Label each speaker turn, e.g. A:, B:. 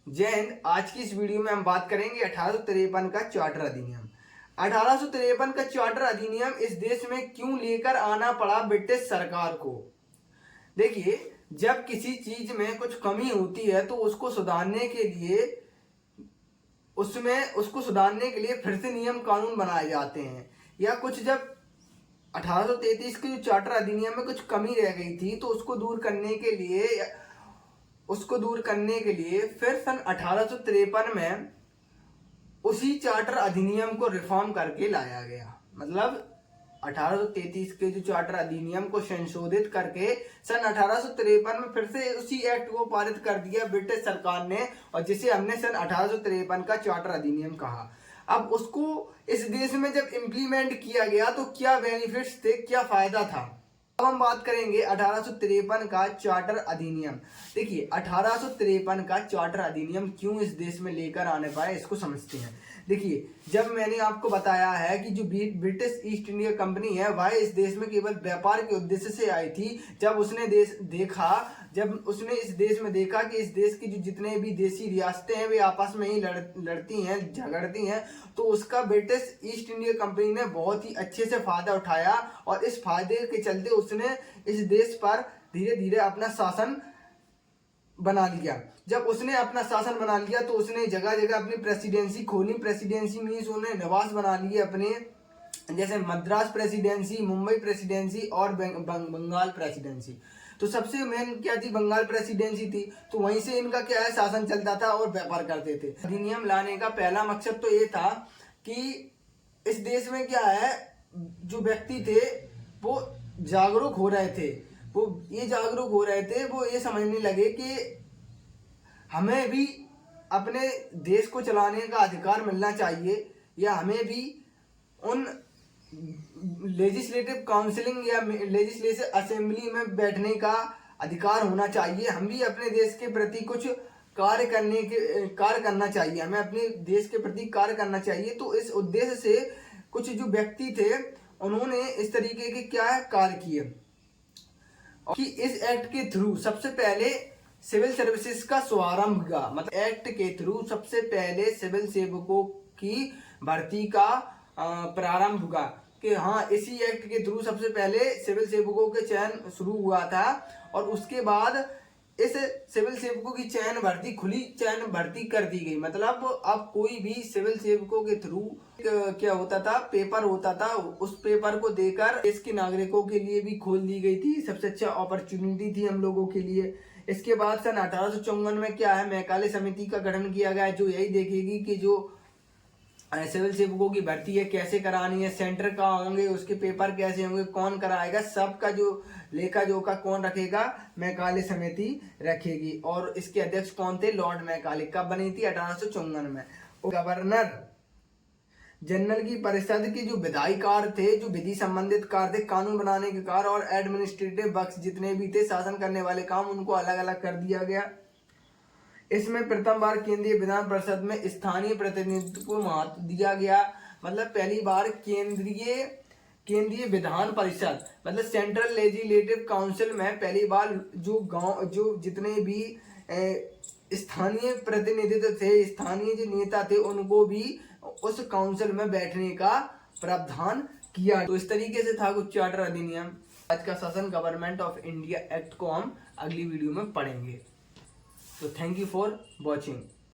A: जय हिंद। आज की इस वीडियो में हम बात करेंगे 1853 का चार्टर अधिनियम। 1853 का चार्टर अधिनियम इस देश में क्यों लेकर आना पड़ा ब्रिटिश सरकार को। देखिए, जब किसी चीज में कुछ कमी होती है तो उसको सुधारने के लिए फिर से नियम कानून बनाए जाते हैं। या कुछ जब 1833 के जो चार्टर अधिनियम में कुछ कमी रह गई थी तो उसको दूर करने के लिए फिर सन 1853 में उसी चार्टर अधिनियम को रिफॉर्म करके लाया गया। मतलब 1833 के जो चार्टर अधिनियम को संशोधित करके सन 1853 में फिर से उसी एक्ट को पारित कर दिया ब्रिटिश सरकार ने, और जिसे हमने सन 1853 का चार्टर अधिनियम कहा। अब उसको इस देश में जब इम्प्लीमेंट किया गया तो क्या बेनिफिट्स थे, क्या फायदा था। अब हम बात करेंगे 1853 का चार्टर अधिनियम। देखिए, 1853 का चार्टर अधिनियम क्यों इस देश में लेकर आने पाए, इसको समझते हैं। देखिए, जब मैंने आपको बताया है कि जो ब्रिटिश ईस्ट इंडिया कंपनी है वह इस देश में केवल व्यापार के उद्देश्य से आई थी। जब उसने इस देश में देखा कि इस देश की जो जितने भी देसी रियासतें हैं वे आपस में ही लड़ती हैं, झगड़ती हैं, तो उसका ब्रिटिश ईस्ट इंडिया कंपनी ने बहुत ही अच्छे से फायदा उठाया, और इस फायदे के चलते उसने इस देश पर धीरे धीरे अपना शासन बना लिया। जब उसने अपना शासन बना लिया तो उसने जगह जगह अपनी प्रेसिडेंसी खोली। प्रेसिडेंसी मीन्स उन्हें निवास बना लिए अपने, जैसे मद्रास प्रेसिडेंसी, मुंबई प्रेसिडेंसी और बंगाल प्रेसिडेंसी। तो सबसे मेन क्या थी, बंगाल प्रेसिडेंसी थी। तो वहीं से इनका क्या है, शासन चलता था और व्यापार करते थे। अधिनियम लाने का पहला मकसद तो ये था कि इस देश में क्या है, जो व्यक्ति थे वो जागरूक हो रहे थे। वो ये समझने लगे कि हमें भी अपने देश को चलाने का अधिकार मिलना चाहिए, या हमें भी उन लेजिस्लेटिव काउंसिलिंग या लेजिस्लेटिव असेंबली में बैठने का अधिकार होना चाहिए। हम भी अपने देश के प्रति कुछ कार्य करना चाहिए, हमें अपने देश के प्रति कार्य करना चाहिए। तो इस उद्देश्य से कुछ जो व्यक्ति थे उन्होंने इस तरीके के क्या कार्य किए कि इस एक्ट के थ्रू सबसे पहले सिविल सर्विसेज का शुभारंभ हुआ। मतलब एक्ट के थ्रू सबसे पहले सिविल सेवकों की भर्ती का प्रारंभ हुआ कि हाँ, इसी एक्ट के थ्रू सबसे पहले सिविल सेवकों के चयन शुरू हुआ था। और उसके बाद इस सिविल सेवकों की खुली चयन भर्ती कर दी गई। मतलब अब कोई भी सिविल सेवकों के थ्रू क्या होता था, पेपर होता था, उस पेपर को देकर देश के नागरिकों के लिए भी खोल दी गई थी। सबसे अच्छा अपॉर्चुनिटी थी हम लोगों के लिए। इसके बाद सन 1854 में क्या है, मैकाले समिति का गठन किया गया, जो यही देखेगी कि जो सिविल सेवकों की भर्ती है कैसे करानी है, सेंटर कहाँ होंगे, उसके पेपर कैसे होंगे, कौन कराएगा, सबका जो लेखा जोखा कौन रखेगा, मैकाले समिति रखेगी। और इसके अध्यक्ष कौन थे, लॉर्ड मैकाले। कब बनी थी, 1854 में। गवर्नर जनरल की परिषद के जो विधायी कार्य थे, जो विधि संबंधित कार्य थे, कानून बनाने के कार्य और एडमिनिस्ट्रेटिव वर्क्स जितने भी थे, शासन करने वाले काम, उनको अलग अलग कर दिया गया। इसमें प्रथम बार केंद्रीय विधान परिषद में स्थानीय प्रतिनिधित्व को महत्व दिया गया। मतलब पहली बार केंद्रीय विधान परिषद मतलब सेंट्रल लेजिस्लेटिव काउंसिल में पहली बार जो जितने भी स्थानीय प्रतिनिधित्व थे, स्थानीय जो नेता थे, उनको भी उस काउंसिल में बैठने का प्रावधान किया। तो इस तरीके से था कुछ चार्टर अधिनियम। आज का शासन गवर्नमेंट ऑफ इंडिया एक्ट को हम अगली वीडियो में पढ़ेंगे। So thank you for watching.